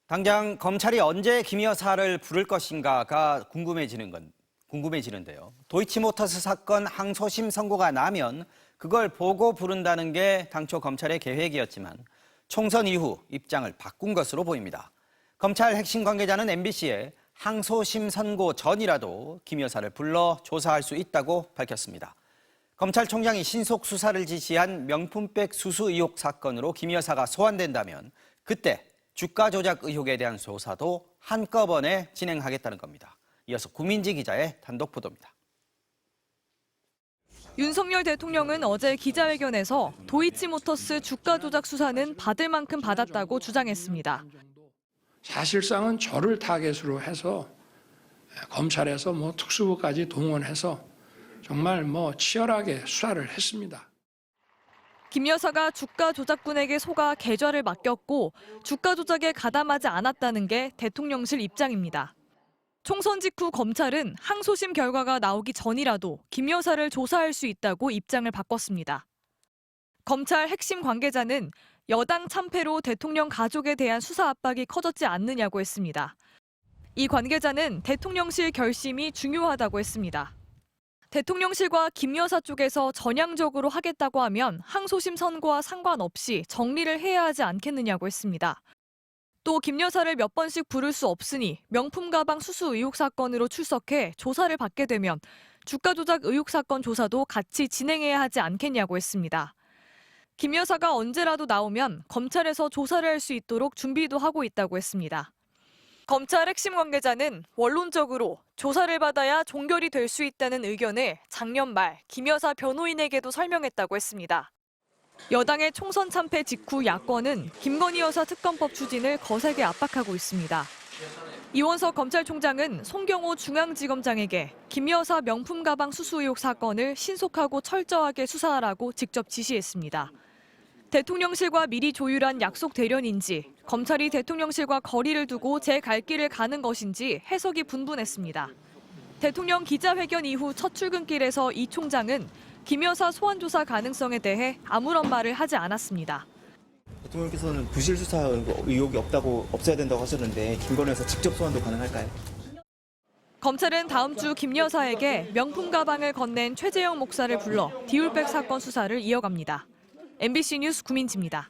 당장 검찰이 언제 김 여사를 부를 것인가가 궁금해지는데요. 도이치모터스 사건 항소심 선고가 나면 그걸 보고 부른다는 게 당초 검찰의 계획이었지만 총선 이후 입장을 바꾼 것으로 보입니다. 검찰 핵심 관계자는 MBC에 항소심 선고 전이라도 김 여사를 불러 조사할 수 있다고 밝혔습니다. 검찰총장이 신속 수사를 지시한 명품백 수수 의혹 사건으로 김 여사가 소환된다면 그때 주가 조작 의혹에 대한 조사도 한꺼번에 진행하겠다는 겁니다. 이어서 구민지 기자의 단독 보도입니다. 윤석열 대통령은 어제 기자회견에서 도이치모터스 주가 조작 수사는 받을 만큼 받았다고 주장했습니다. 사실상은 저를 타겟으로 해서 검찰에서 특수부까지 동원해서 정말 치열하게 수사를 했습니다. 김 여사가 주가 조작꾼에게 속아 계좌를 맡겼고 주가 조작에 가담하지 않았다는 게 대통령실 입장입니다. 총선 직후 검찰은 항소심 결과가 나오기 전이라도 김 여사를 조사할 수 있다고 입장을 바꿨습니다. 검찰 핵심 관계자는 여당 참패로 대통령 가족에 대한 수사 압박이 커졌지 않느냐고 했습니다. 이 관계자는 대통령실 결심이 중요하다고 했습니다. 대통령실과 김 여사 쪽에서 전향적으로 하겠다고 하면 항소심 선고와 상관없이 정리를 해야 하지 않겠느냐고 했습니다. 또 김 여사를 몇 번씩 부를 수 없으니 명품 가방 수수 의혹 사건으로 출석해 조사를 받게 되면 주가 조작 의혹 사건 조사도 같이 진행해야 하지 않겠냐고 했습니다. 김 여사가 언제라도 나오면 검찰에서 조사를 할 수 있도록 준비도 하고 있다고 했습니다. 검찰 핵심 관계자는 원론적으로 조사를 받아야 종결이 될 수 있다는 의견을 작년 말 김 여사 변호인에게도 설명했다고 했습니다. 여당의 총선 참패 직후 야권은 김건희 여사 특검법 추진을 거세게 압박하고 있습니다. 이원석 검찰총장은 송경호 중앙지검장에게 김 여사 명품 가방 수수 의혹 사건을 신속하고 철저하게 수사하라고 직접 지시했습니다. 대통령실과 미리 조율한 약속 대련인지 검찰이 대통령실과 거리를 두고 제 갈 길을 가는 것인지 해석이 분분했습니다. 대통령 기자회견 이후 첫 출근길에서 이 총장은 김 여사 소환 조사 가능성에 대해 아무런 말을 하지 않았습니다. 대통령께서는 부실 수사 의혹이 없어야 된다고 하셨는데 김건희 여사 직접 소환도 가능할까요? 검찰은 다음 주 김 여사에게 명품 가방을 건넨 최재형 목사를 불러 디올백 사건 수사를 이어갑니다. MBC 뉴스 구민지입니다.